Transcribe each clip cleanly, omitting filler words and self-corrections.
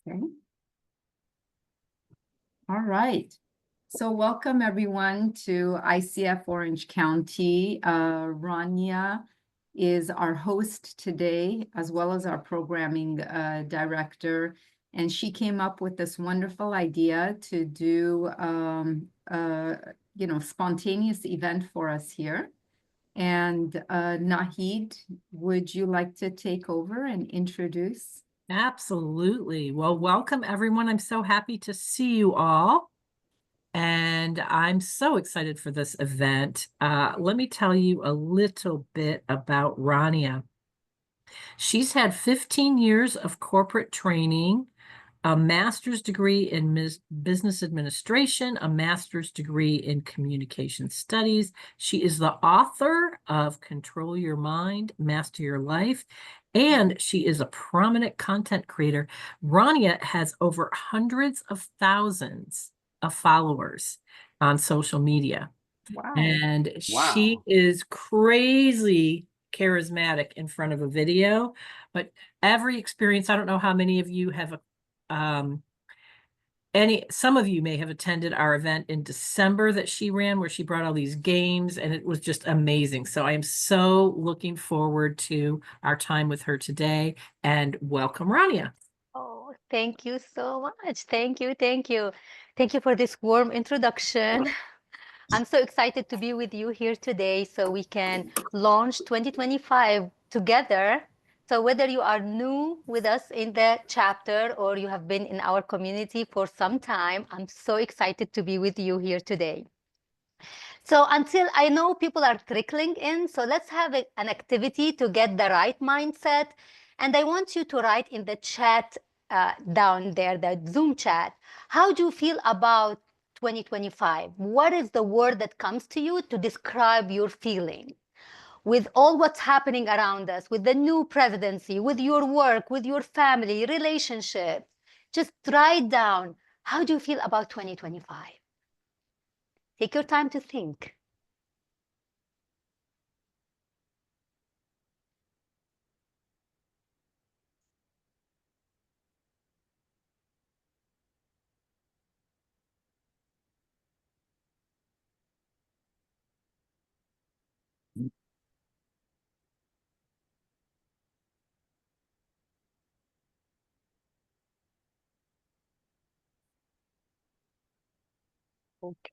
Okay. All right. So welcome everyone to ICF Orange County. Rania is our host today, as well as our programming director. And she came up with this wonderful idea to do, spontaneous event for us here. And Nahid, would you like to take over and introduce? Absolutely. Well, welcome everyone. I'm so happy to see you all. And I'm so excited for this event. Let me tell you a little bit about Rania. She's had 15 years of corporate training, a master's degree in business administration, a master's degree in communication studies. She is the author of Control Your Mind, Master Your Life, and she is a prominent content creator. Rania has over hundreds of thousands of followers on social media. Wow. And she is crazy charismatic in front of a video, but every experience, I don't know how many of you have some of you may have attended our event in December that she ran, where she brought all these games, and it was just amazing. So I am so looking forward to our time with her today, and welcome, Rania. Oh, thank you so much. Thank you. Thank you. Thank you for this warm introduction. I'm so excited to be with you here today so we can launch 2025 together. So whether you are new with us in the chapter or you have been in our community for some time, I'm so excited to be with you here today. So until I know people are trickling in, so let's have an activity to get the right mindset. And I want you to write in the chat down there, the Zoom chat, how do you feel about 2025? What is the word that comes to you to describe your feeling? With all what's happening around us, with the new presidency, with your work, with your family, relationships, just write down, how do you feel about 2025? Take your time to think.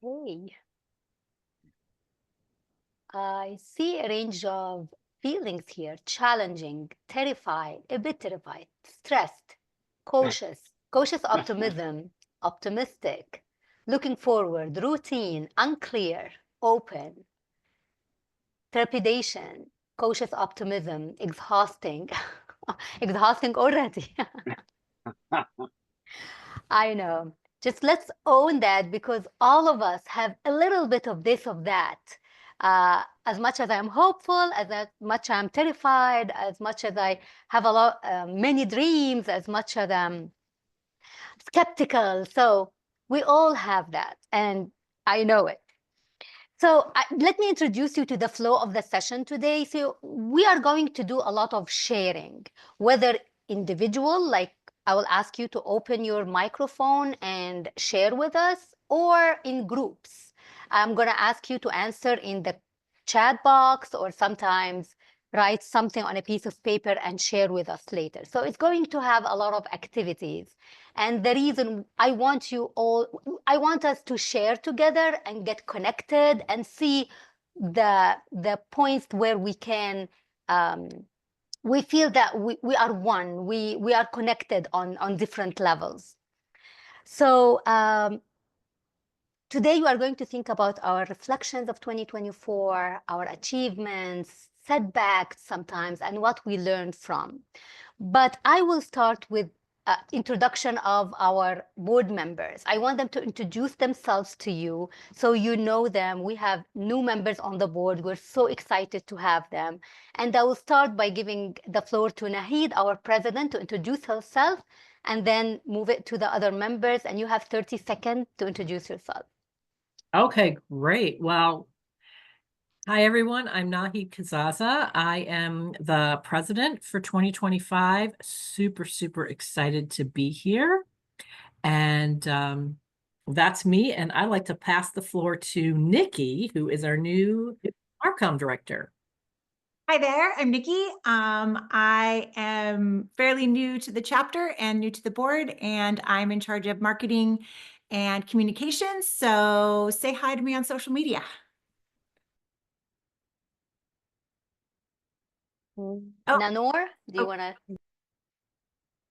Okay. I see a range of feelings here: challenging, terrified, a bit terrified, stressed, cautious optimism, optimistic, looking forward, routine, unclear, open, trepidation, cautious optimism, exhausting, exhausting already. I know. Just let's own that, because all of us have a little bit of this, of that. As much as I'm hopeful, as much I'm terrified, as much as I have many dreams, as much as I'm skeptical. So we all have that, and I know it. So let me introduce you to the flow of the session today. So we are going to do a lot of sharing, whether individual, like I will ask you to open your microphone and share with us, or in groups. I'm going to ask you to answer in the chat box, or sometimes write something on a piece of paper and share with us later. So it's going to have a lot of activities. And the reason I want us to share together and get connected and see the points where we can, we feel that we are one, we are connected on different levels. So today we are going to think about our reflections of 2024, our achievements, setbacks sometimes, and what we learned from. But I will start with introduction of our board members. I want them to introduce themselves to you so you know them. We have new members on the board. We're so excited to have them. And I will start by giving the floor to Nahid, our president, to introduce herself, and then move it to the other members. And you have 30 seconds to introduce yourself. Okay, great. Well, Hi, everyone. I'm Nahi Kazaza. I am the president for 2025. Super, super excited to be here. And that's me. And I'd like to pass the floor to Nikki, who is our new Marcom director. Hi there, I'm Nikki. I am fairly new to the chapter and new to the board, and I'm in charge of marketing and communications. So say hi to me on social media. Oh. Nanor, do you want to?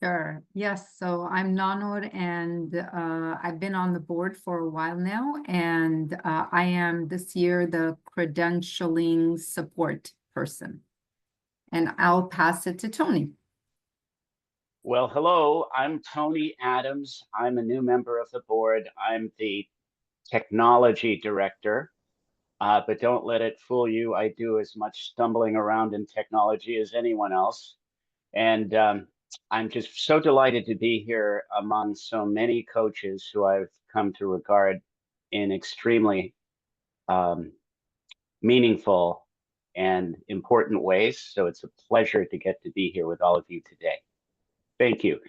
Sure. Yes. So I'm Nanor, and I've been on the board for a while now, and I am this year the credentialing support person. And I'll pass it to Tony. Well, hello, I'm Tony Adams. I'm a new member of the board. I'm the technology director, but don't let it fool you. I do as much stumbling around in technology as anyone else. And I'm just so delighted to be here among so many coaches who I've come to regard in extremely meaningful and important ways. So it's a pleasure to get to be here with all of you today. Thank you.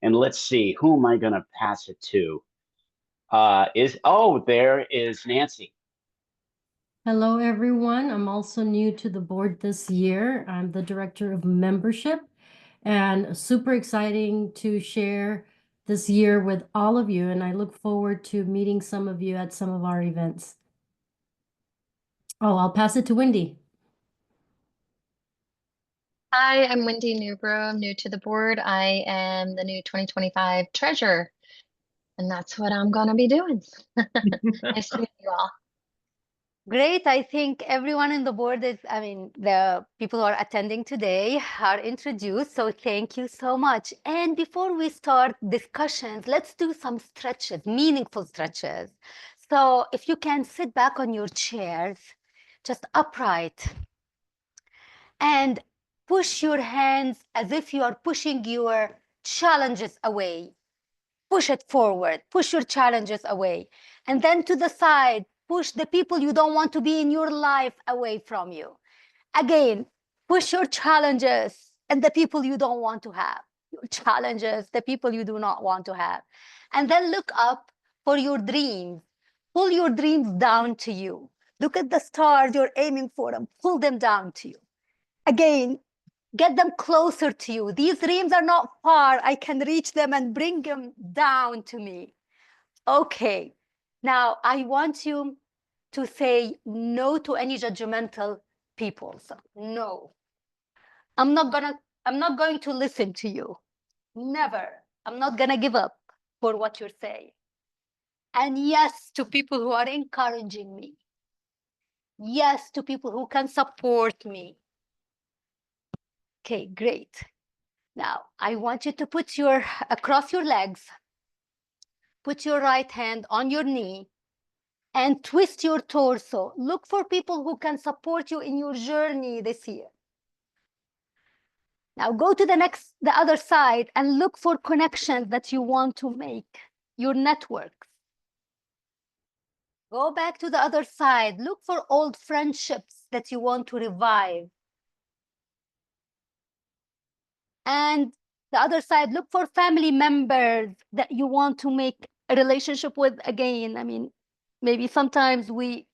And let's see, who am I going to pass it to? There is Nancy. Hello, everyone. I'm also new to the board this year. I'm the director of membership, and super exciting to share this year with all of you. And I look forward to meeting some of you at some of our events. Oh, I'll pass it to Wendy. Hi, I'm Wendy Newbrough. I'm new to the board. I am the new 2025 treasurer, and that's what I'm going to be doing. Nice to meet you all. Great. I think everyone in the board is, the people who are attending today are introduced. So thank you so much. And before we start discussions, let's do some stretches, meaningful stretches. So if you can sit back on your chairs, just upright, and push your hands as if you are pushing your challenges away. Push it forward, push your challenges away. And then to the side, push the people you don't want to be in your life away from you. Again, push your challenges and the people you don't want to have. Your challenges, the people you do not want to have. And then look up for your dreams. Pull your dreams down to you. Look at the stars you're aiming for and pull them down to you. Again, get them closer to you. These dreams are not far. I can reach them and bring them down to me. Okay, now I want you to say no to any judgmental people. So, no. I'm not going to listen to you. Never. I'm not gonna give up for what you're saying. And yes to people who are encouraging me. Yes to people who can support me. Okay, great. Now, I want you to put across your legs, put your right hand on your knee, and twist your torso. Look for people who can support you in your journey this year. Now, go to the other side and look for connections that you want to make, your networks. Go back to the other side. Look for old friendships that you want to revive. And the other side, look for family members that you want to make a relationship with again. I mean, maybe sometimes we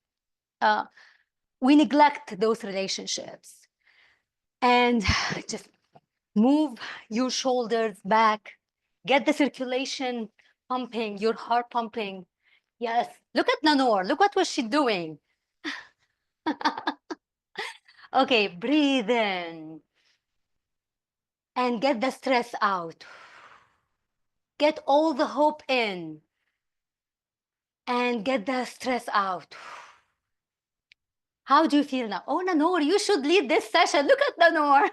neglect those relationships. And just move your shoulders back. Get the circulation pumping, your heart pumping. Yes, look at Nanor. Look what was she doing. Okay, breathe in. And get the stress out. Get all the hope in. And get the stress out. How do you feel now? Oh, Nanor, you should lead this session. Look at Nanor.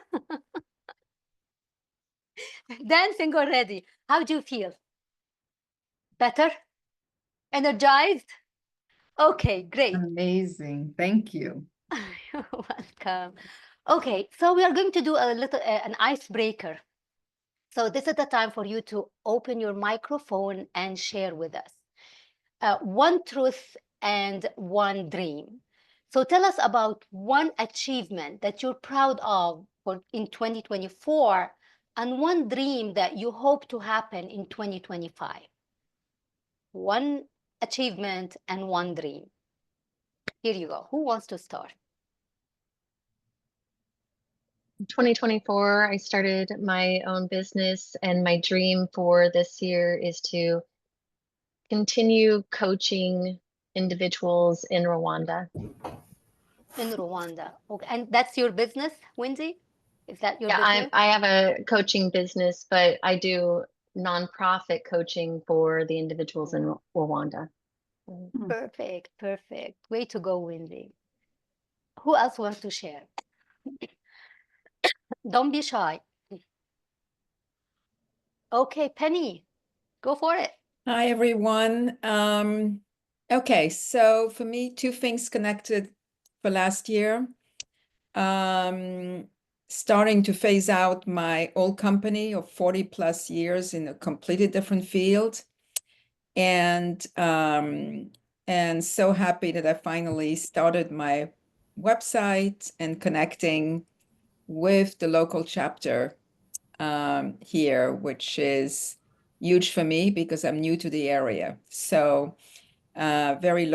Dancing already. How do you feel? Better? Energized? Okay, great. Amazing. Thank you. You're welcome. Okay, so we are going to do a little an icebreaker. So this is the time for you to open your microphone and share with us one truth and one dream. So tell us about one achievement that you're proud of in 2024 and one dream that you hope to happen in 2025. One achievement and one dream. Here you go. Who wants to start? In 2024, I started my own business, and my dream for this year is to continue coaching individuals in Rwanda. In Rwanda. Okay. And that's your business, Wendy? Is that your Yeah, business? I have a coaching business, but I do nonprofit coaching for the individuals in Rwanda. Perfect, perfect. Way to go, Wendy. Who else wants to share? Don't be shy. Okay, Penny, go for it. Hi, everyone. Okay, so for me, two things connected for last year. Starting to phase out my old company of 40 plus years in a completely different field. And so happy that I finally started my website and connecting with the local chapter here, which is huge for me because I'm new to the area. So very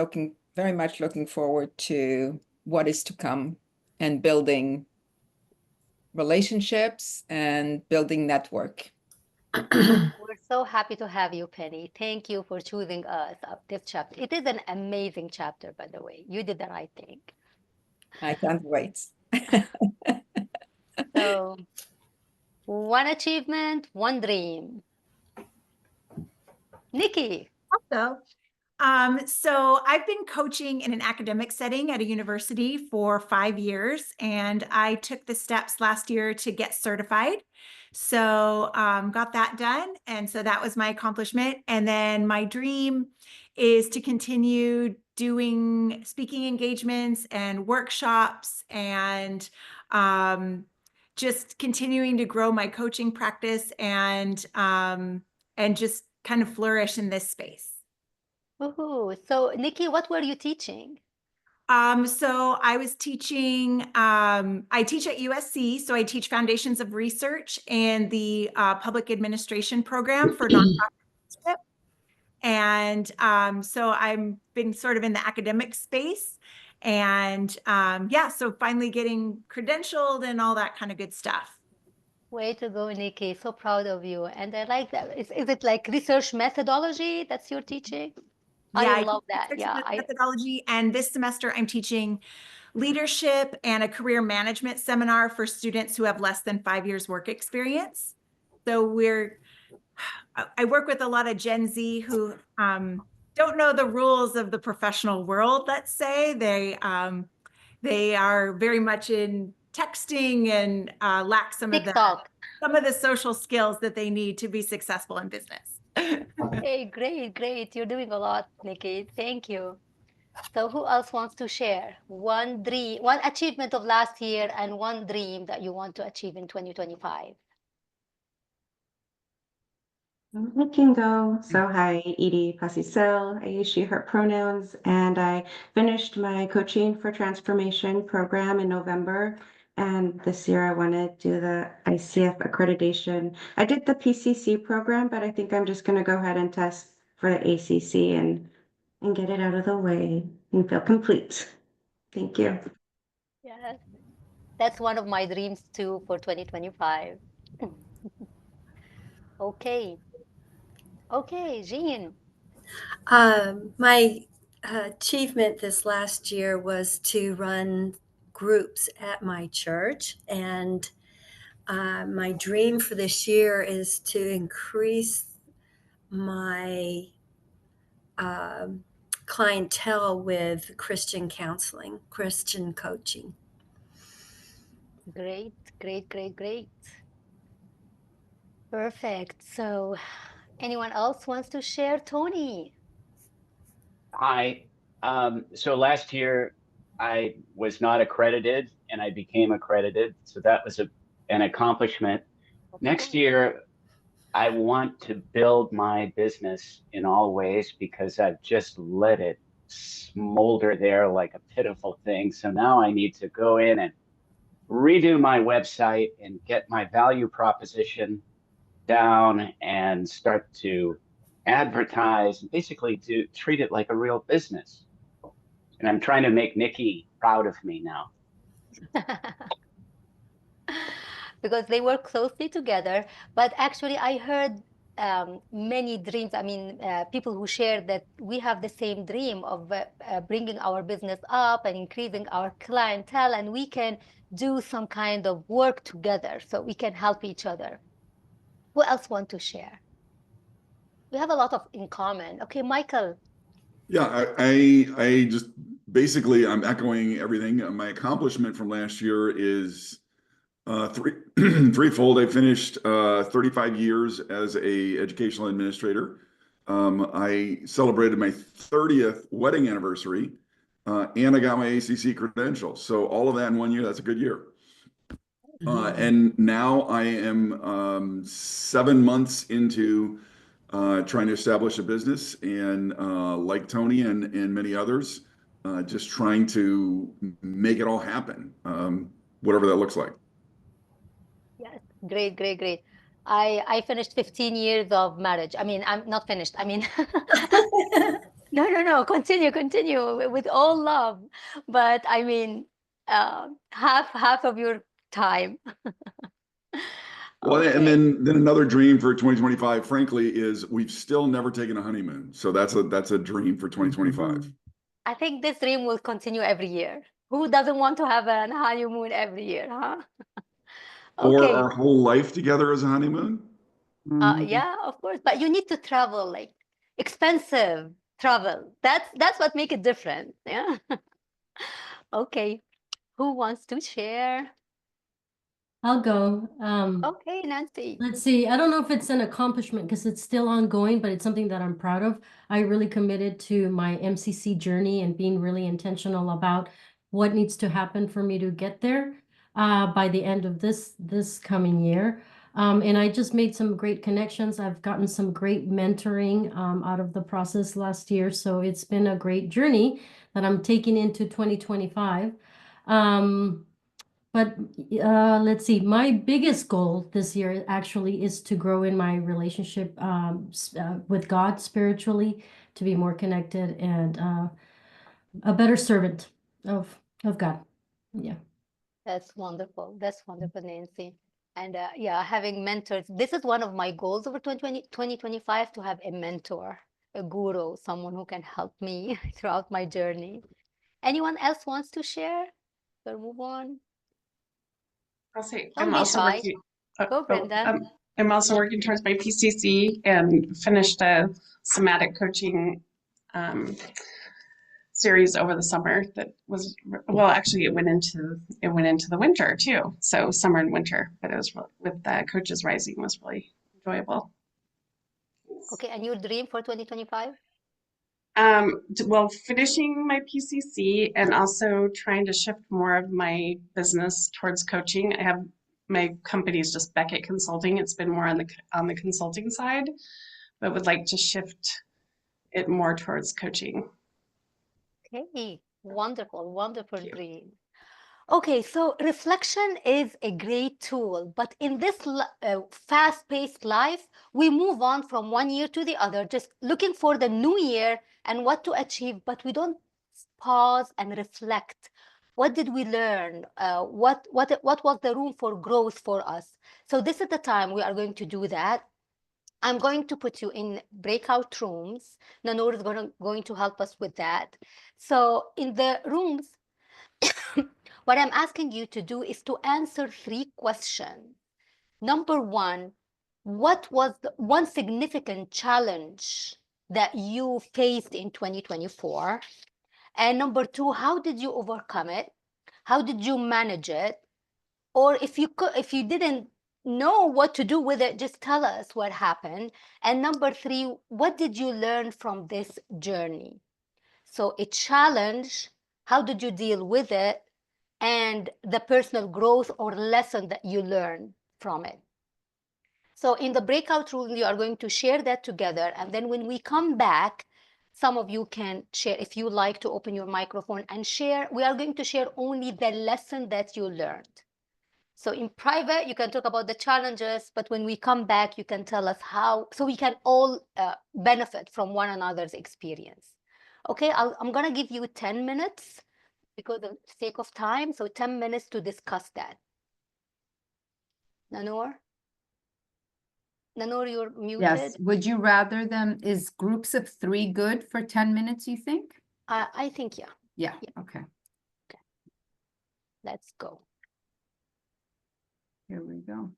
much looking forward to what is to come and building relationships and building network. We're so happy to have you, Penny. Thank you for choosing us up this chapter. It is an amazing chapter, by the way. You did the right thing. I can't wait. So, one achievement, one dream. Nikki. So I've been coaching in an academic setting at a university for 5 years, and I took the steps last year to get certified. So got that done, and so that was my accomplishment. And then my dream is to continue doing speaking engagements and workshops and just continuing to grow my coaching practice and just kind of flourish in this space. Woohoo. So, Nikki, what were you teaching? So I was teaching, I teach at USC, so I teach Foundations of Research and the Public Administration program for nonprofit. And so I've been sort of in the academic space. And yeah, so finally getting credentialed and all that kind of good stuff. Way to go, Nikki. So proud of you. And I like that. Is it like research methodology that's your teaching? Yeah, I love that. Yeah, methodology. And this semester I'm teaching leadership and a career management seminar for students who have less than 5 years work experience. So I work with a lot of Gen Z who don't know the rules of the professional world, let's say. They are very much in texting and lack some of the social skills that they need to be successful in business. Hey, great. You're doing a lot, Nikki. Thank you. So who else wants to share one dream, one achievement of last year and one dream that you want to achieve in 2025? I can go. So hi, Edie Pasisel. I use she, her pronouns, and I finished my coaching for transformation program in November. And this year I want to do the ICF accreditation. I did the PCC program, but I think I'm just going to go ahead and test for the ACC and get it out of the way and feel complete. Thank you. Yes, that's one of my dreams too for 2025. Okay, Jean. My achievement this last year was to run groups at my church, and my dream for this year is to increase my clientele with Christian counseling, Christian coaching. Great. Perfect. So anyone else wants to share? Tony. Hi. So last year I was not accredited and I became accredited. So that was an accomplishment. Next year, I want to build my business in all ways because I've just let it smolder there like a pitiful thing. So now I need to go in and redo my website and get my value proposition down and start to advertise and basically to treat it like a real business. And I'm trying to make Nikki proud of me now. Because they work closely together. But actually, I heard many dreams. I mean, people who share that we have the same dream of bringing our business up and increasing our clientele, and we can do some kind of work together so we can help each other. Who else want to share? We have a lot of in common. Okay, Michael. Yeah, I just basically I'm echoing everything. My accomplishment from last year is threefold. I finished 35 years as a educational administrator. I celebrated my 30th wedding anniversary, and I got my ACC credentials. So all of that in 1 year, that's a good year. And now I am 7 months into trying to establish a business, and like Tony and many others, just trying to make it all happen, whatever that looks like. Yes, great, great, great. I finished 15 years of marriage. I mean, I'm not finished. I mean, no, continue with all love. But I mean, half of your time. Well, and then another dream for 2025, frankly, is we've still never taken a honeymoon. So that's a dream for 2025. I think this dream will continue every year. Who doesn't want to have a honeymoon every year, huh? Or Okay. our whole life together as a honeymoon? Yeah, of course. But you need to travel, like expensive travel. That's what make it different. Yeah. Okay. Who wants to share? I'll go. Okay, Nancy. Let's see. I don't know if it's an accomplishment because it's still ongoing, but it's something that I'm proud of. I really committed to my MCC journey and being really intentional about what needs to happen for me to get there by the end of this coming year. And I just made some great connections. I've gotten some great mentoring out of the process last year. So it's been a great journey that I'm taking into 2025. But let's see, my biggest goal this year actually is to grow in my relationship with God spiritually, to be more connected and a better servant of God. Yeah. That's wonderful. That's wonderful, Nancy. And yeah, having mentors. This is one of my goals over 2025, to have a mentor, a guru, someone who can help me throughout my journey. Anyone else wants to share? We'll move on. I'll say Don't I'm be also shy. working. Go, Brenda. I'm also working towards my PCC and finished a somatic coaching series over the summer. That was, well, actually, it went into the winter too. So summer and winter, but it was with Coaches Rising was really enjoyable. Okay, and your dream for 2025? Well, finishing my PCC and also trying to shift more of my business towards coaching. I have my company is just Beckett Consulting. It's been more on the consulting side, but would like to shift it more towards coaching. Okay, wonderful, wonderful dream. Okay, so reflection is a great tool, but in this fast-paced life, we move on from one year to the other, just looking for the new year and what to achieve, but we don't pause and reflect. What did we learn? What was the room for growth for us? So this is the time we are going to do that. I'm going to put you in breakout rooms. Nanor is going to help us with that. So in the rooms, what I'm asking you to do is to answer 3 questions. Number 1, what was the one significant challenge that you faced in 2024? And number 2, how did you overcome it? How did you manage it? Or if you didn't know what to do with it, just tell us what happened. And number 3, what did you learn from this journey? So a challenge, how did you deal with it? And the personal growth or lesson that you learn from it. So in the breakout room, you are going to share that together. And then when we come back, Some of you can share, if you like to open your microphone and share. We are going to share only the lesson that you learned. So in private, you can talk about the challenges, but when we come back, you can tell us how, so we can all benefit from one another's experience. Okay, I'm gonna give you 10 minutes because of the sake of time. So 10 minutes to discuss that. Nanur, you're muted. Yes, would you rather them, is groups of 3 good for 10 minutes, you think? I think, yeah. Yeah, Yeah. okay, Let's go. here we go.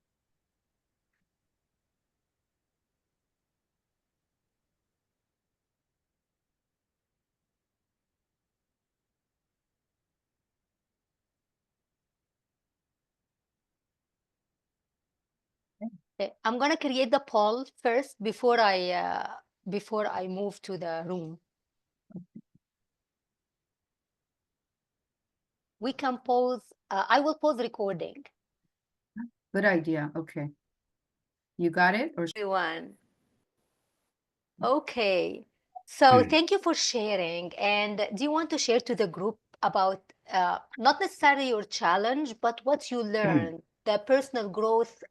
Okay, I'm gonna create the poll first before I move to the room. We can pause. I will pause recording. Good idea, okay. You got it? Or Everyone. Okay, so thank you for sharing. And do you want to share to the group about not necessarily your challenge, but what you learned, the personal growth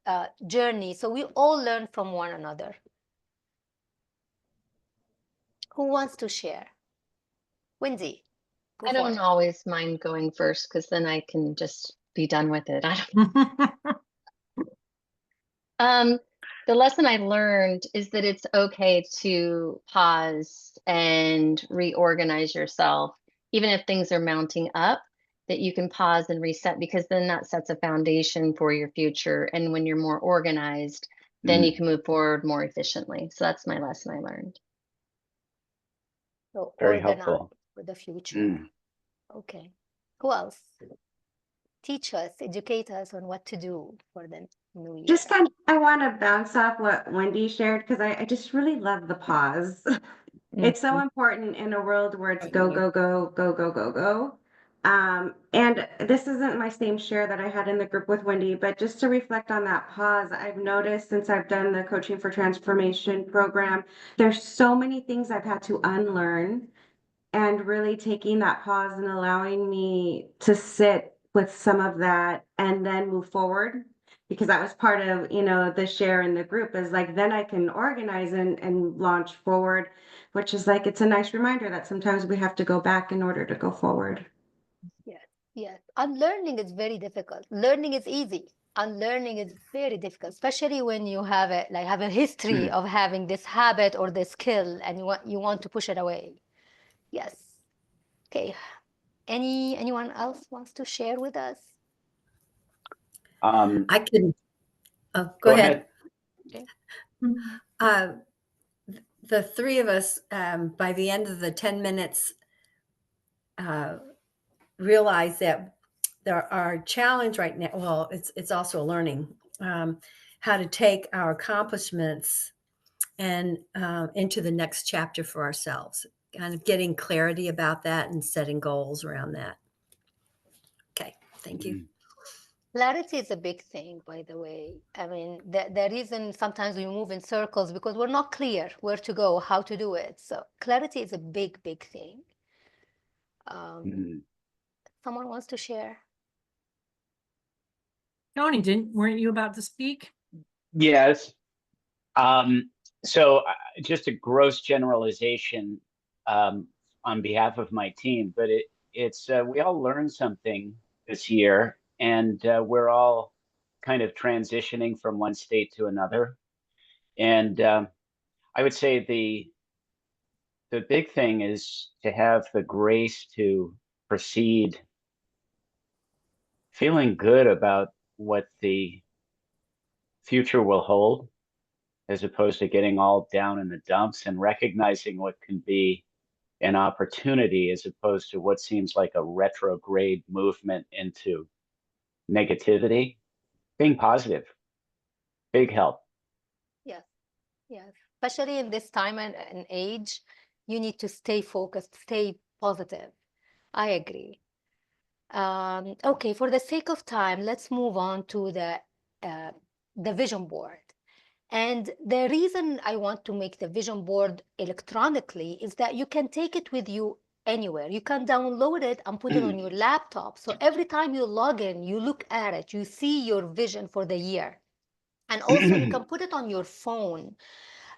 journey, so we all learn from one another? Who wants to share? Wendy, go I for don't it. always mind going first because then I can just be done with it. The lesson I learned is that it's okay to pause and reorganize yourself, even if things are mounting up, that you can pause and reset, because then that sets a foundation for your future. And when you're more organized, then you can move forward more efficiently. So that's my lesson I learned. So Very organize helpful. for the future. Okay. Who else? Teach us, educate us on what to do for the new year. Just I want to bounce off what Wendy shared because I just really love the pause. It's so important in a world where it's go, go, go, go, go, go, go. And this isn't my same share that I had in the group with Wendy, but just to reflect on that pause, I've noticed since I've done the Coaching for Transformation program, there's so many things I've had to unlearn, and really taking that pause and allowing me to sit with some of that and then move forward. Because that was part of, the share in the group is like, then I can organize and launch forward, which is like, it's a nice reminder that sometimes we have to go back in order to go forward. Yes, yes. Unlearning is very difficult. Learning is easy. Unlearning is very difficult, especially when you have a history of having this habit or this skill and you want to push it away. Yes. Okay. Anyone else wants to share with us? I can Go ahead. The 3 of us, by the end of the 10 minutes, realize that our challenge right now, well, it's also a learning, how to take our accomplishments and into the next chapter for ourselves, kind of getting clarity about that and setting goals around that. Okay, thank you. Clarity is a big thing, by the way. I mean, the reason sometimes we move in circles because we're not clear where to go, how to do it. So clarity is a big, big thing. Someone wants to share? Tony, weren't you about to speak? Yes. So just a gross generalization on behalf of my team, but it's we all learned something this year, and we're all kind of transitioning from one state to another. And I would say the big thing is to have the grace to proceed feeling good about what the future will hold, as opposed to getting all down in the dumps, and recognizing what can be an opportunity as opposed to what seems like a retrograde movement into negativity. Being positive, big help. Yes, yes. Especially in this time and age, you need to stay focused, stay positive. I agree. Okay, for the sake of time, let's move on to the vision board. And the reason I want to make the vision board electronically is that you can take it with you anywhere. You can download it and put it on your laptop. So every time you log in, you look at it, you see your vision for the year. And also you can put it on your phone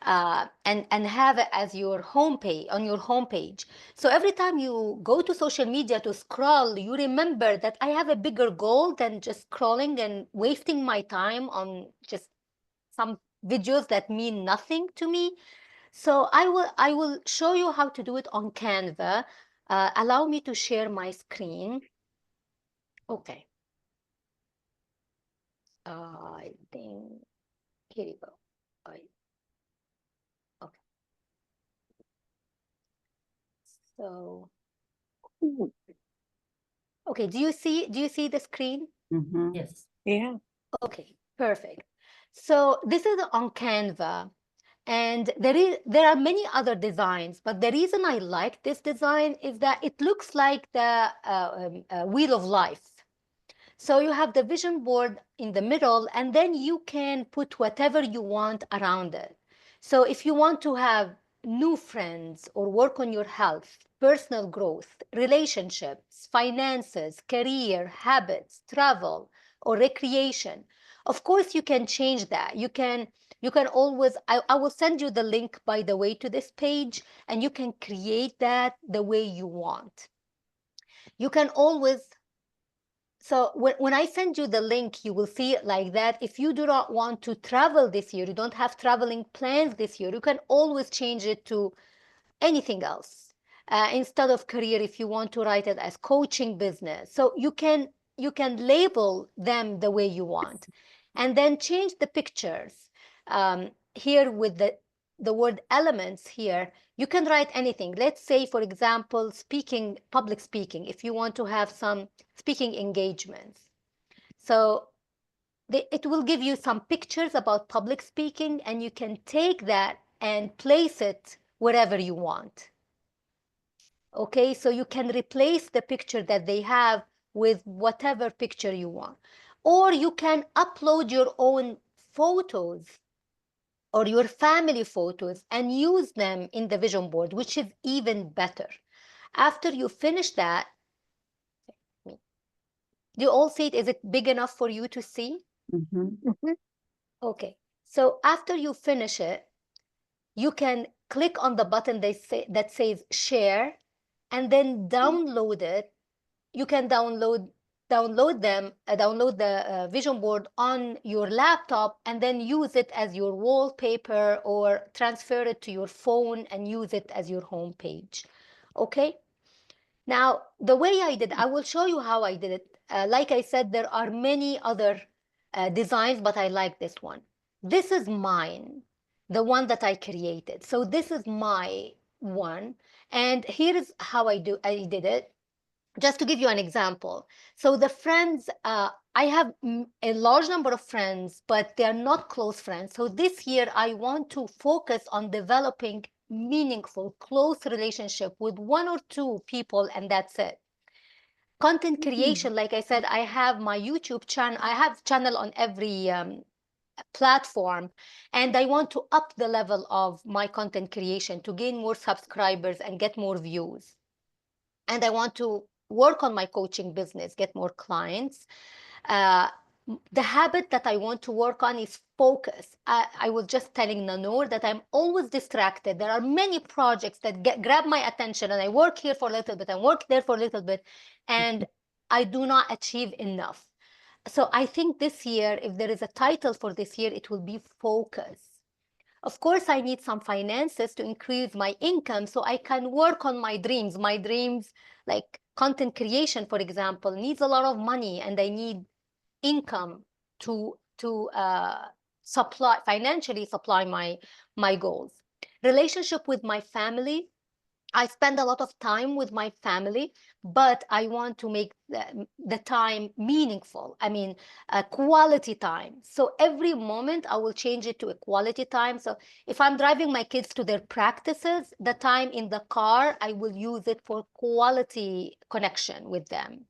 and have it as your homepage, on your homepage. So every time you go to social media to scroll, you remember that I have a bigger goal than just scrolling and wasting my time on just some videos that mean nothing to me. So I will show you how to do it on Canva. Allow me to share my screen. Okay. I think, here you go. Okay. So, okay, do you see the screen? Yes. Yeah. Okay, perfect. So this is on Canva. And there are many other designs, but the reason I like this design is that it looks like the wheel of life. So you have the vision board in the middle, and then you can put whatever you want around it. So if you want to have new friends or work on your health, personal growth, relationships, finances, career, habits, travel, or recreation, of course you can change that. You can always, I will send you the link, by the way, to this page, and you can create that the way you want. You can always, so when I send you the link, you will see it like that. If you do not want to travel this year, you don't have traveling plans this year, you can always change it to anything else. Instead of career, if you want to write it as coaching business. So you can label them the way you want, and then change the pictures. Here with the word elements here, you can write anything. Let's say, for example, public speaking, if you want to have some speaking engagements. So it will give you some pictures about public speaking, and you can take that and place it wherever you want. Okay, so you can replace the picture that they have with whatever picture you want. Or you can upload your own photos or your family photos and use them in the vision board, which is even better. After you finish that, do you all see it? Is it big enough for you to see? Okay, so after you finish it, you can click on the button that says share, and then download it. You can download the vision board on your laptop, and then use it as your wallpaper, or transfer it to your phone and use it as your home page. Okay, now the way I will show you how I did it. Like I said, there are many other designs, but I like this one. This is mine, the one that I created. So this is my one, and here is how I did it. Just to give you an example. So the friends, I have a large number of friends, but they are not close friends. So this year I want to focus on developing meaningful, close relationship with one or two people, and that's it. Content creation, like I said, I have my YouTube channel. I have channel on every platform, and I want to up the level of my content creation to gain more subscribers and get more views. And I want to work on my coaching business, get more clients. The habit that I want to work on is focus. I was just telling Nanor that I'm always distracted. There are many projects that grab my attention, and I work here for a little bit and work there for a little bit, and I do not achieve enough. So I think this year, if there is a title for this year, it will be focus. Of course, I need some finances to increase my income so I can work on my dreams. My dreams, like content creation, for example, needs a lot of money, and I need income to financially supply my goals. Relationship with my family. I spend a lot of time with my family, but I want to make the time meaningful. I mean, quality time. So every moment I will change it to a quality time. So if I'm driving my kids to their practices, the time in the car, I will use it for quality connection with them.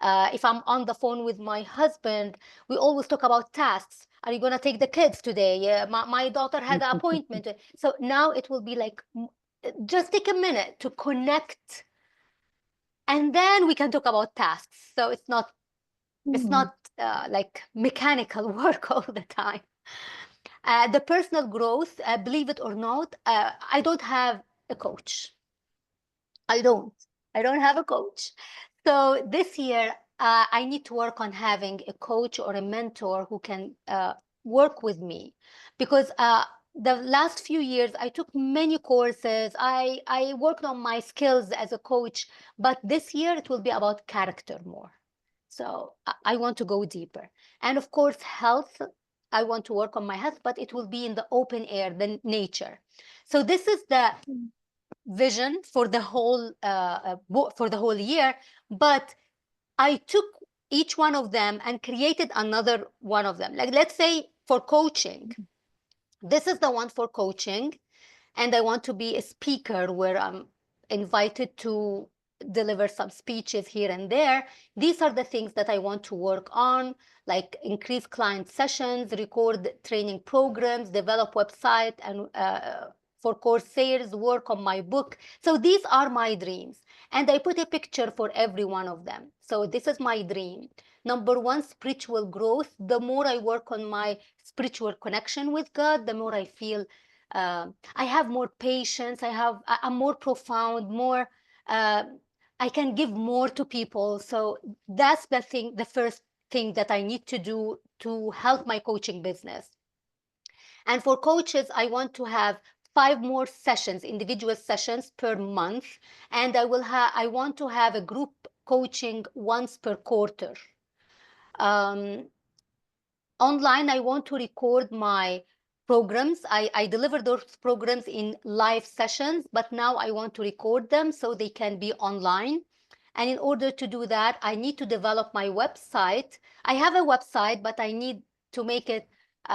If I'm on the phone with my husband, we always talk about tasks. Are you going to take the kids today? Yeah, my daughter had an appointment. So now it will be like, just take a minute to connect. And then we can talk about tasks. So it's not like mechanical work all the time. The personal growth, believe it or not, I don't have a coach. I don't have a coach. So this year, I need to work on having a coach or a mentor who can work with me, because the last few years I took many courses. I worked on my skills as a coach, but this year it will be about character more. So I want to go deeper. And of course, health. I want to work on my health, but it will be in the open air, the nature. So this is the vision for the whole year, but I took each one of them and created another one of them. Like, let's say for coaching, this is the one for coaching, and I want to be a speaker where I'm invited to deliver some speeches here and there. These are the things that I want to work on, like increase client sessions, record training programs, develop website, and for course sales, work on my book. So these are my dreams. And I put a picture for every one of them. So this is my dream. Number one, spiritual growth. The more I work on my spiritual connection with God, the more I feel I have more patience. I'm more profound, more, I can give more to people. So that's the first thing that I need to do to help my coaching business. And for coaches, I want to have 5 more sessions, individual sessions per month. And I want to have a group coaching once per quarter. Online, I want to record my programs. I deliver those programs in live sessions, but now I want to record them so they can be online. And in order to do that, I need to develop my website. I have a website, but I need to make it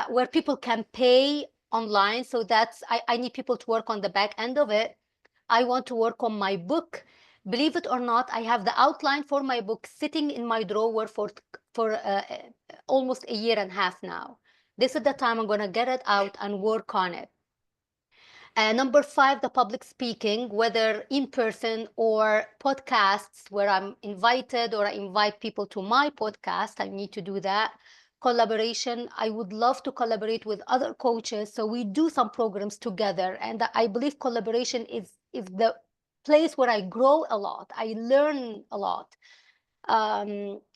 where people can pay online. So I need people to work on the back end of it. I want to work on my book. Believe it or not, I have the outline for my book sitting in my drawer for almost a year and a half now. This is the time I'm going to get it out and work on it. Number 5, the public speaking, whether in person or podcasts where I'm invited or I invite people to my podcast. I need to do that. Collaboration. I would love to collaborate with other coaches, so we do some programs together. And I believe collaboration is the place where I grow a lot. I learn a lot.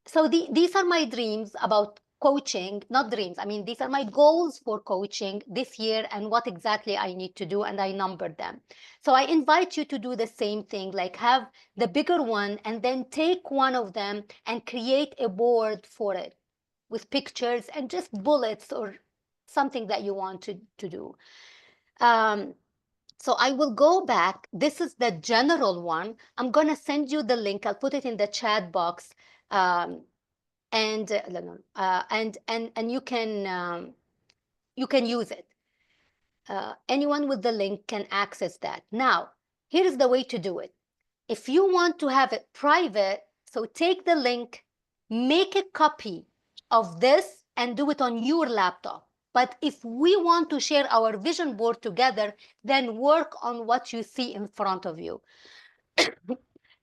So these are my dreams about coaching, not dreams. I mean, these are my goals for coaching this year and what exactly I need to do, and I numbered them. So I invite you to do the same thing, like have the bigger one and then take one of them and create a board for it with pictures and just bullets or something that you want to do. So I will go back. This is the general one. I'm going to send you the link. I'll put it in the chat box. And you can use it. Anyone with the link can access that. Now, here's the way to do it. If you want to have it private, so take the link, make a copy of this and do it on your laptop. But if we want to share our vision board together, then work on what you see in front of you. So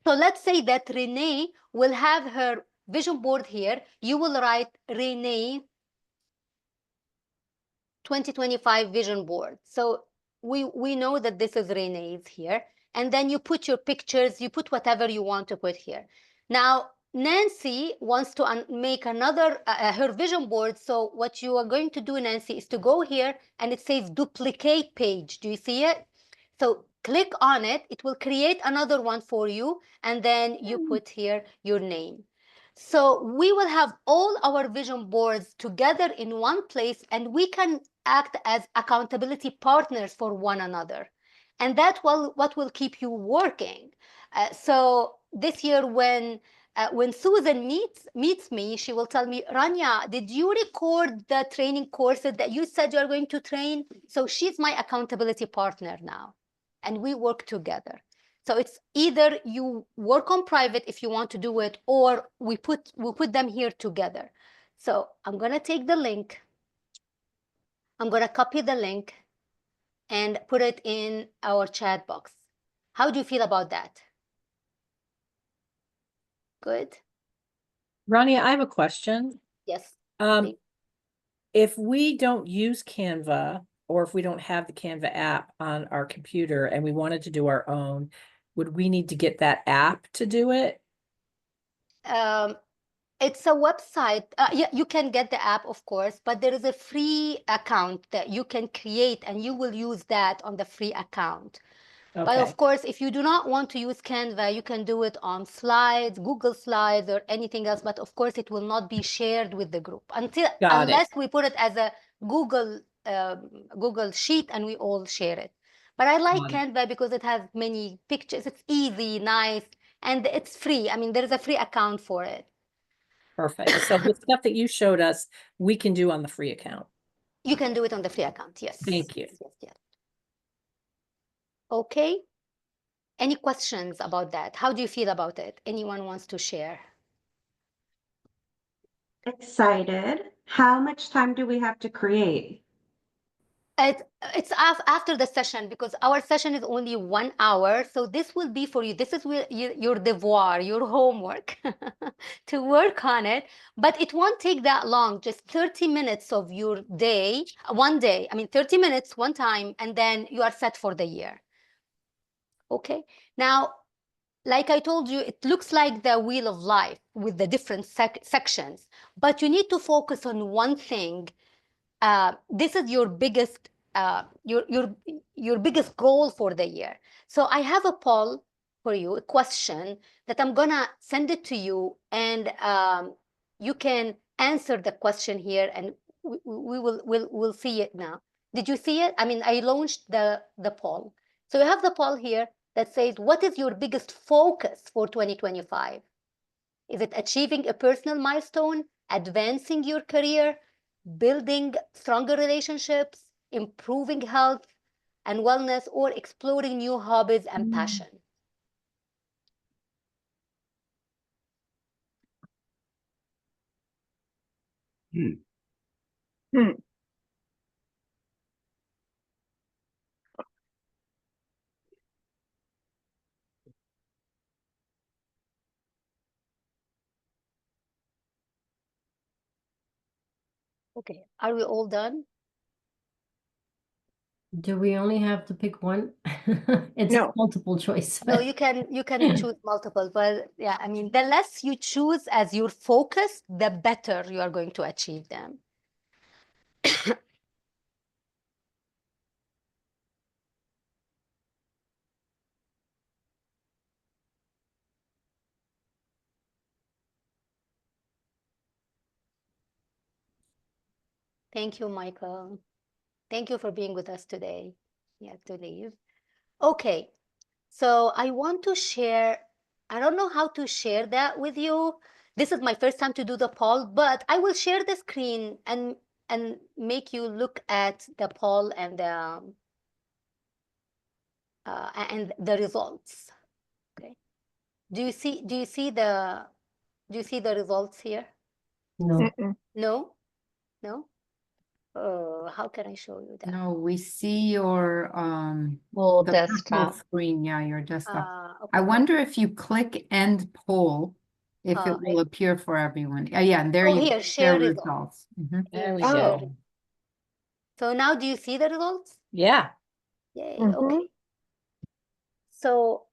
let's say that Renee will have her vision board here. You will write Renee 2025 vision board. So we know that this is Renee's here. And then you put your pictures, you put whatever you want to put here. Now, Nancy wants to make another, her vision board. So what you are going to do, Nancy, is to go here and it says duplicate page. Do you see it? So click on it. It will create another one for you. And then you put here your name. So we will have all our vision boards together in one place, and we can act as accountability partners for one another. And that's what will keep you working. So this year, when Susan meets me, she will tell me, Rania, did you record the training courses that you said you're going to train? So she's my accountability partner now, and we work together. So it's either you work on private if you want to do it, or we put them here together. So I'm going to take the link. I'm going to copy the link and put it in our chat box. How do you feel about that? Good? Rania, I have a question. Yes. If we don't use Canva, or if we don't have the Canva app on our computer and we wanted to do our own, would we need to get that app to do it? It's a website. Yeah, you can get the app, of course, but there is a free account that you can create, and you will use that on the free account. But Okay, of course, if you do not want to use Canva, you can do it on Slides, Google Slides, or anything else. But of course, it will not be shared with the group unless we put it as a Google Sheet and we all share it. But I like Canva because it has many pictures. It's easy, nice, and it's free. I mean, there is a free account for it. perfect. So the stuff that you showed us, we can do on the free account. You can do it on the free account, yes. Thank you. Yes. Okay. Any questions about that? How do you feel about it? Anyone wants to share? Excited. How much time do we have to create? It's after the session, because our session is only 1 hour. So this will be for you. This is your devoir, your homework to work on it. But it won't take that long, just 30 minutes of your day, one day. I mean, 30 minutes, one time, and then you are set for the year. Okay. Now, like I told you, it looks like the wheel of life with the different sections, but you need to focus on one thing. This is your biggest your biggest goal for the year. So I have a poll for you, a question that I'm gonna send it to you, and you can answer the question here, and we'll see it now. Did you see it? I mean, I launched the poll. So you have the poll here that says, what is your biggest focus for 2025? Is it achieving a personal milestone, advancing your career, building stronger relationships, improving health and wellness, or exploring new hobbies and passion? Okay, are we all done? Do we only have to pick one? It's No. multiple choice. No, you can choose multiple, but yeah, I mean, the less you choose as your focus, the better you are going to achieve them. Thank you, Michael. Thank you for being with us today. You have to leave. Okay, so I want to share, I don't know how to share that with you. This is my first time to do the poll, but I will share the screen and make you look at the poll and the results. Okay. Do you see the results here? No. No? No? How can I show you that? No, we see your Full the virtual desktop. screen. Yeah, your desktop. Okay. I wonder if you click end poll, if it will appear for everyone. Yeah, and there Oh, you here, go, share share results. results. There we Oh. go. So now do you see the results? Yeah. Yay, Mhm. okay. So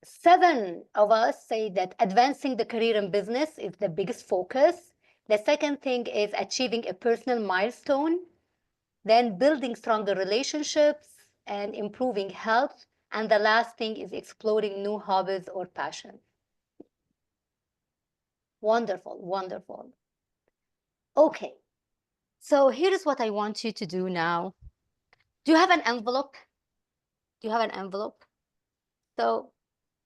7 of us say that advancing the career in business is the biggest focus. The second thing is achieving a personal milestone, then building stronger relationships and improving health. And the last thing is exploring new hobbies or passions. Wonderful, wonderful. Okay, so here's what I want you to do now. Do you have an envelope? Do you have an envelope? So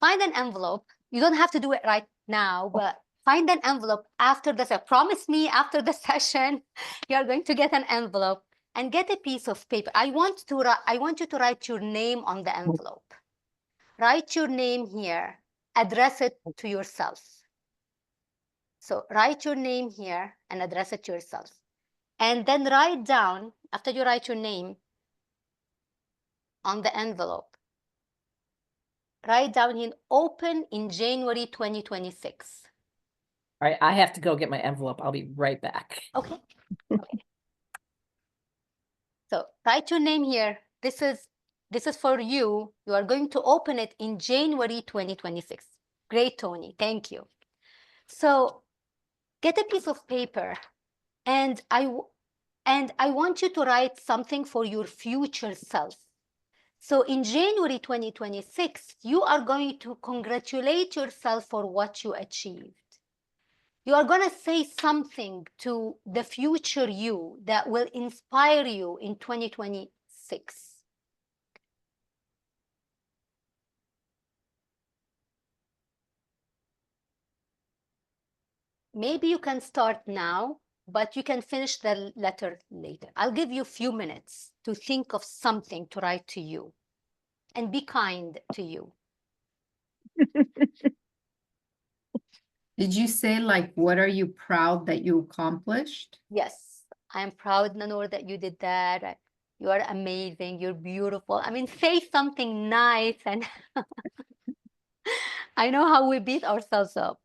find an envelope. You don't have to do it right now, but find an envelope after the session. Promise me after the session, you're going to get an envelope and get a piece of paper. I want you to write your name on the envelope. Write your name here. Address it to yourself. So write your name here and address it to yourself. And then write down, after you write your name on the envelope, write down in open in January 2026. All right, I have to go get my envelope. I'll be right back. Okay. Okay. So write your name here. This is for you. You are going to open it in January 2026. Great, Tony. Thank you. So get a piece of paper, and I want you to write something for your future self. So in January 2026, you are going to congratulate yourself for what you achieved. You are going to say something to the future you that will inspire you in 2026. Maybe you can start now, but you can finish the letter later. I'll give you a few minutes to think of something to write to you, and be kind to you. Did you say, like, what are you proud that you accomplished? Yes, I'm proud, Nanor, that you did that. You are amazing. You're beautiful. I mean, say something nice. And I know how we beat ourselves up.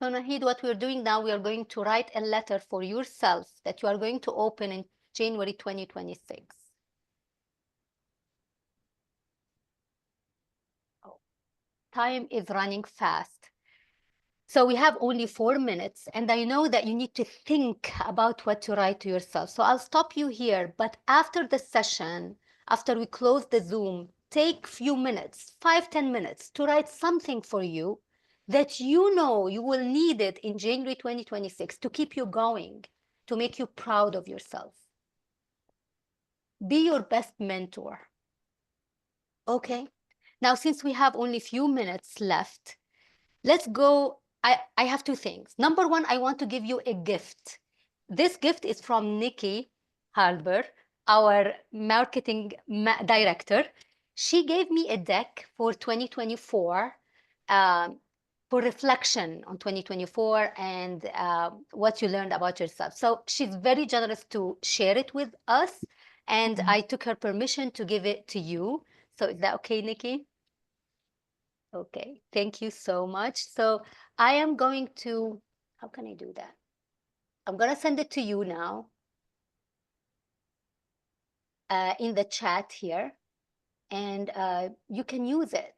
So Nahid, what we're doing now, we are going to write a letter for yourself that you are going to open in January 2026. Oh, time is running fast. So we have only 4 minutes, and I know that you need to think about what to write to yourself. So I'll stop you here, but after the session, after we close the Zoom, take few minutes, 5-10 minutes, to write something for you that you know you will need it in January 2026 to keep you going, to make you proud of yourself. Be your best mentor. Okay? Now, since we have only few minutes left, let's go. I have 2 things. Number 1, I want to give you a gift. This gift is from Nikki Halber, our marketing director. She gave me a deck for 2024 for reflection on 2024 and what you learned about yourself. So she's very generous to share it with us, and I took her permission to give it to you. So is that okay, Nikki? Okay, thank you so much. So I am going to, how can I do that? I'm going to send it to you now in the chat here, and you can use it.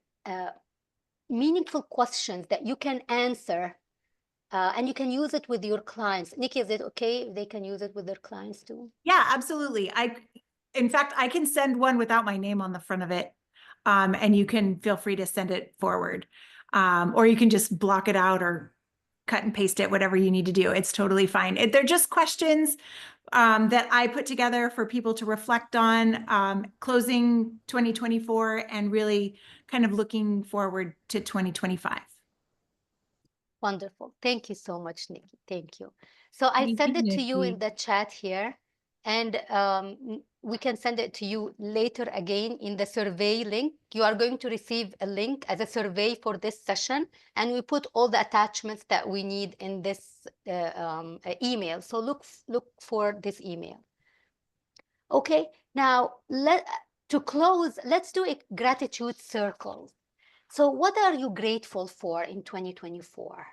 Meaningful questions that you can answer, and you can use it with your clients. Nikki, is it okay if they can use it with their clients too? Yeah, absolutely. In fact, I can send one without my name on the front of it. And you can feel free to send it forward. Or you can just block it out or cut and paste it, whatever you need to do. It's totally fine. They're just questions that I put together for people to reflect on, closing 2024 and really kind of looking forward to 2025. Wonderful. Thank you so much, Nikki. Thank you. So I Thank send you, it to you in Nikki. the chat here, and we can send it to you later again in the survey link. You are going to receive a link as a survey for this session, and we put all the attachments that we need in this email. So look for this email. Okay, now to close, let's do a gratitude circle. So what are you grateful for in 2024?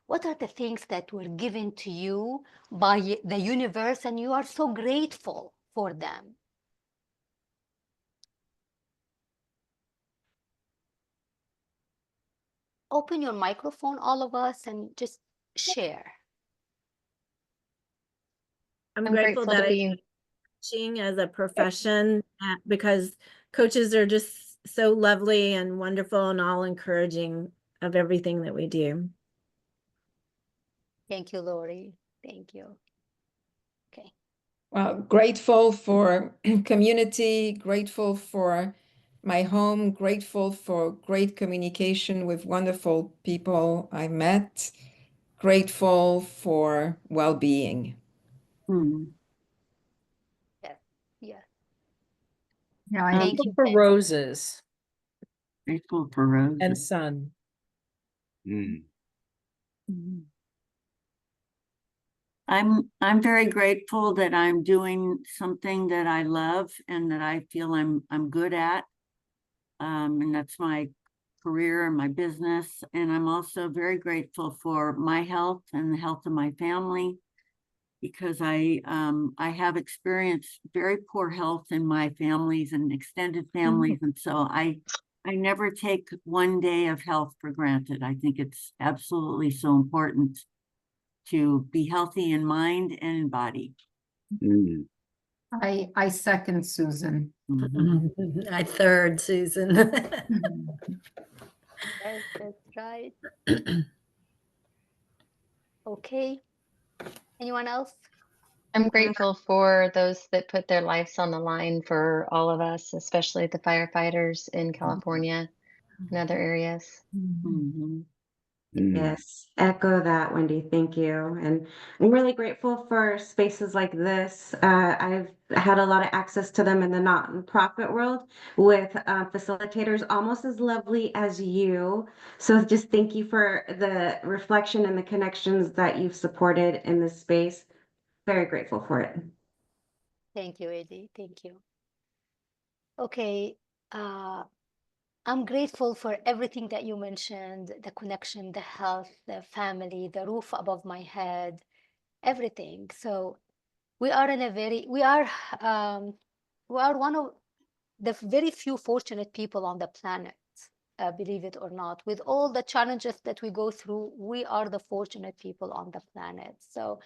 What are the things that were given to you by the universe and you are so grateful for them? Open your microphone, all of us, and just share. I'm grateful grateful that to I be coaching as a profession because coaches are just so lovely and wonderful and all encouraging of everything that we do. Thank you, Lori. Thank you. Okay. Well, grateful for community, grateful for my home, grateful for great communication with wonderful people I met, grateful for well-being. Yes. Yes. Yeah, Thank Grateful you. for Thank you. roses. Grateful for roses. and sun. Mm. I'm very grateful that I'm doing something that I love and that I feel I'm good at. And that's my career and my business. And I'm also very grateful for my health and the health of my family, because I have experienced very poor health in my families and extended families. And so I never take one day of health for granted. I think it's absolutely so important to be healthy in mind and in body. Mm. I second Susan. I third Susan. Yes, that's right. Okay. Anyone else? I'm grateful for those that put their lives on the line for all of us, especially the firefighters in California and other areas. Mhm. Mm. Yes, echo that, Wendy. Thank you. And I'm really grateful for spaces like this. I've had a lot of access to them in the nonprofit world with facilitators almost as lovely as you. So just thank you for the reflection and the connections that you've supported in this space. Very grateful for it. Thank you, Eddie. Thank you. Okay. I'm grateful for everything that you mentioned, the connection, the health, the family, the roof above my head, everything. So we are one of the very few fortunate people on the planet, believe it or not. With all the challenges that we go through, we are the fortunate people on the planet. So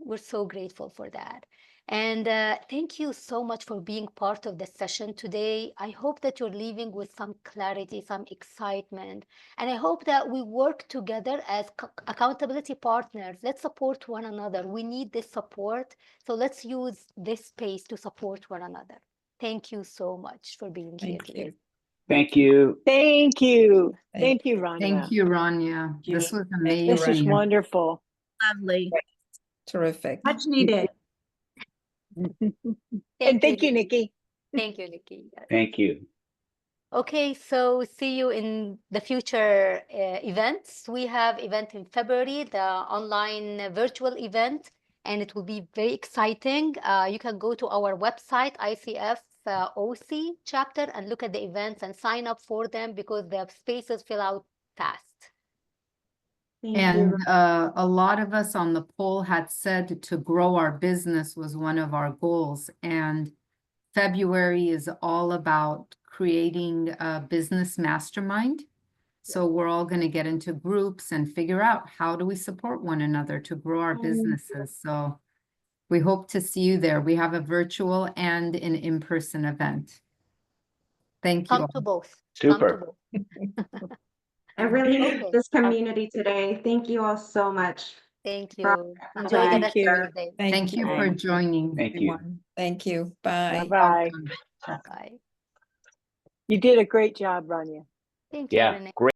we're so grateful for that. And thank you so much for being part of the session today. I hope that you're leaving with some clarity, some excitement. And I hope that we work together as accountability partners. Let's support one another. We need this support. So let's use this space to support one another. Thank you so much for being here Thank today. you. Thank you. Thank you. Thank Thank you, Rania. Thank you, Rania. This was Thank you, This was amazing. wonderful. Lovely. Terrific. Much needed. And thank you, Nikki. Thank you, Nikki. Yes. Thank you. Okay, so see you in the future events. We have event in February, the online virtual event, and it will be very exciting. You can go to our website, ICF OC chapter, and look at the events and sign up for them because the spaces fill out fast. Thank And you. a lot of us on the poll had said to grow our business was one of our goals. And February is all about creating a business mastermind. So we're all going to get into groups and figure out how do we support one another to grow our businesses. So we hope to see you there. We have a virtual and an in-person event. Thank you. Come to both. Super. Come to both. I really need Okay. this community today. Thank you all so much. Thank for you. Enjoy the Thank rest you. of your day. Thank you for joining. Thank you. everyone. Thank you. Bye. Bye-bye. Bye. You did a great job, Rania. Thank you, Yeah, Renee. great.